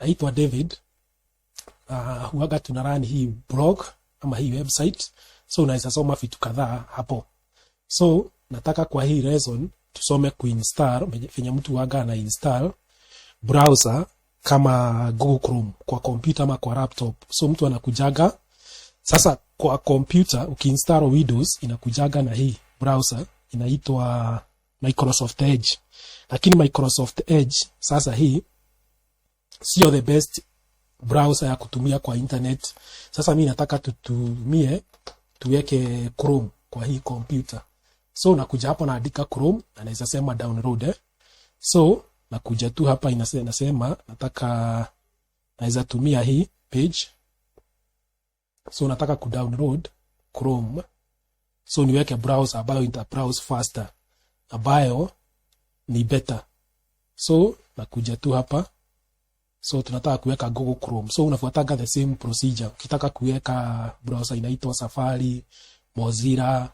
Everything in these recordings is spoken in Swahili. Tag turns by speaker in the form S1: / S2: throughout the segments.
S1: naitwa David. Huaga tunarani hii blog ama hii website, so unaweza soma vitu kadhaa hapo. So nataka kwa hii lesson tusome kuinstall venye mtu huaga ana install browser kama Google Chrome kwa computer ama kwa laptop. So mtu anakujaga sasa kwa computer, ukiinstall Windows inakujaga na hii browser inaitwa Microsoft Edge. Lakini Microsoft Edge sasa hii sio the best browser ya kutumia kwa internet. Sasa mimi nataka tuweke Chrome kwa hii computer. So nakuja hapo naandika Chrome na naweza sema download. So nakuja tu hapa inasema nataka naweza tumia hii page. So nataka kudownload Chrome. So niweke browser ambayo ita browse faster, ambayo ni better. So nakuja tu hapa. So tunataka kuweka Google Chrome. So unafuataga the same procedure. Ukitaka kuweka browser inaitwa Safari, Mozilla,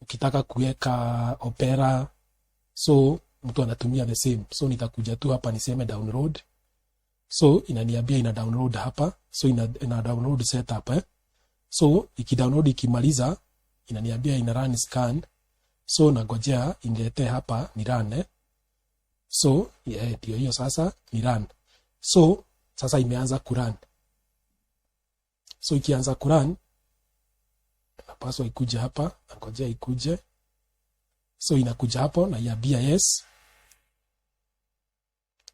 S1: ukitaka kuweka Opera, so mtu anatumia the same. So nitakuja tu hapa niseme download. So inaniambia ina download hapa. So ina download setup. So ikidownload ikimaliza inaniambia ina run scan. So nagojea inilete hapa ni run. So ndio hiyo sasa ni run. So sasa imeanza kurun. So ikianza kurun napaswa ikuje hapa, nangojea ikuje. So inakuja hapo na iambia yes.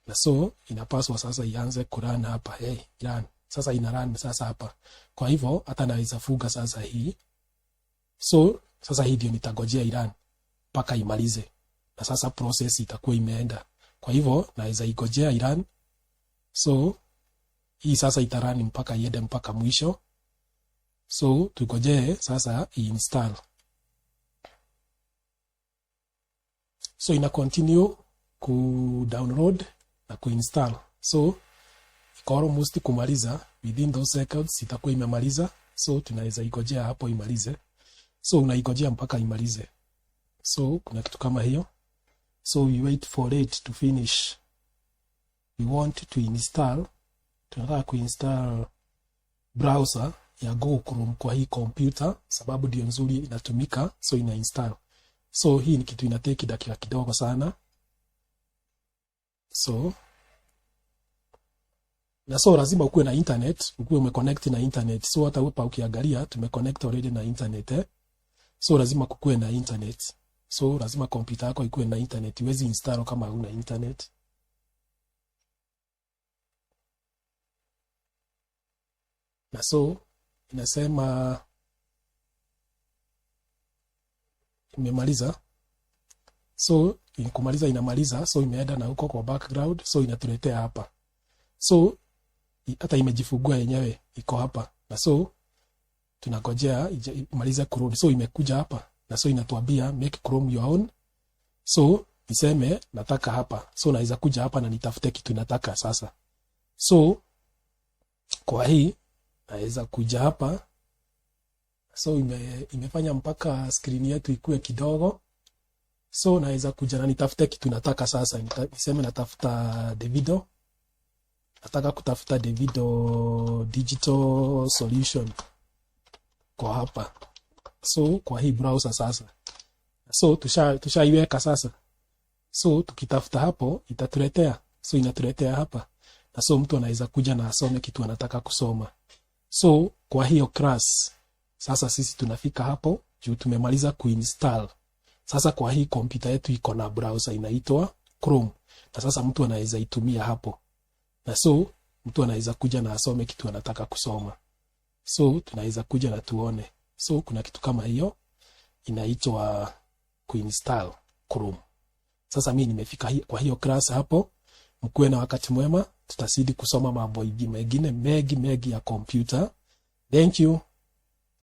S1: Na so inapaswa sasa ianze kurun hapa. Run. Sasa ina run sasa hapa. Kwa hivyo hata naweza funga sasa hii. So sasa hii ndio nitangojea irun mpaka imalize. Na sasa process itakuwa imeenda. Kwa hivyo naweza igojea irun. So hii sasa itarani mpaka iende mpaka mwisho. So tugojee sasa install. So ina continue ku download na kuinstall. So iko almost kumaliza, within those seconds itakuwa imemaliza. So tunaweza igojea hapo imalize. So unaigojea mpaka imalize. So kuna kitu kama hiyo. So we wait for it to finish. We want to install. Tunataka kuinstall browser ya Google Chrome kwa hii computer, sababu ndio nzuri inatumika. So ina install. So hii ni kitu inateki dakika kidogo sana. So lazima ukuwe na internet, ukuwe umeconnect na internet. So hata hapa ukiangalia tumeconnect already na internet. So lazima kukuwe na internet. So lazima computer yako ikuwe na internet. Huwezi install kama huna internet. Na so inasema imemaliza. So kumaliza inamaliza. So imeenda na huko kwa background. So inatuletea hapa. So hata imejifungua yenyewe iko hapa. Na so tunagojea imalize kurudi. So imekuja hapa. Na so inatuambia make Chrome your own. So niseme nataka hapa. So naweza kuja hapa na nitafute kitu nataka sasa. So kwa hii naweza kuja hapa. So imefanya mpaka screen yetu ikue kidogo. So naweza kuja na nitafute kitu nataka sasa. Niseme natafuta Davido. Nataka kutafuta Davido digital solution kwa hapa. So kwa hii browser sasa. So tushaiweka sasa. So tukitafuta hapo itatuletea. So inatuletea hapa. Na so mtu anaweza kuja na asome kitu anataka kusoma. So kwa hiyo class sasa sisi tunafika hapo juu tumemaliza kuinstall. Sasa kwa hii computer yetu iko na browser inaitwa Chrome. Na sasa mtu anaweza itumia hapo. Na so mtu anaweza kuja na asome kitu anataka kusoma. So tunaweza kuja na tuone. So kuna kitu kama hiyo inaitwa kuinstall Chrome. Sasa mimi nimefika kwa hiyo class hapo. Mkuwe na wakati mwema. Tutazidi kusoma mambo mengine mengi ya computer. Thank you.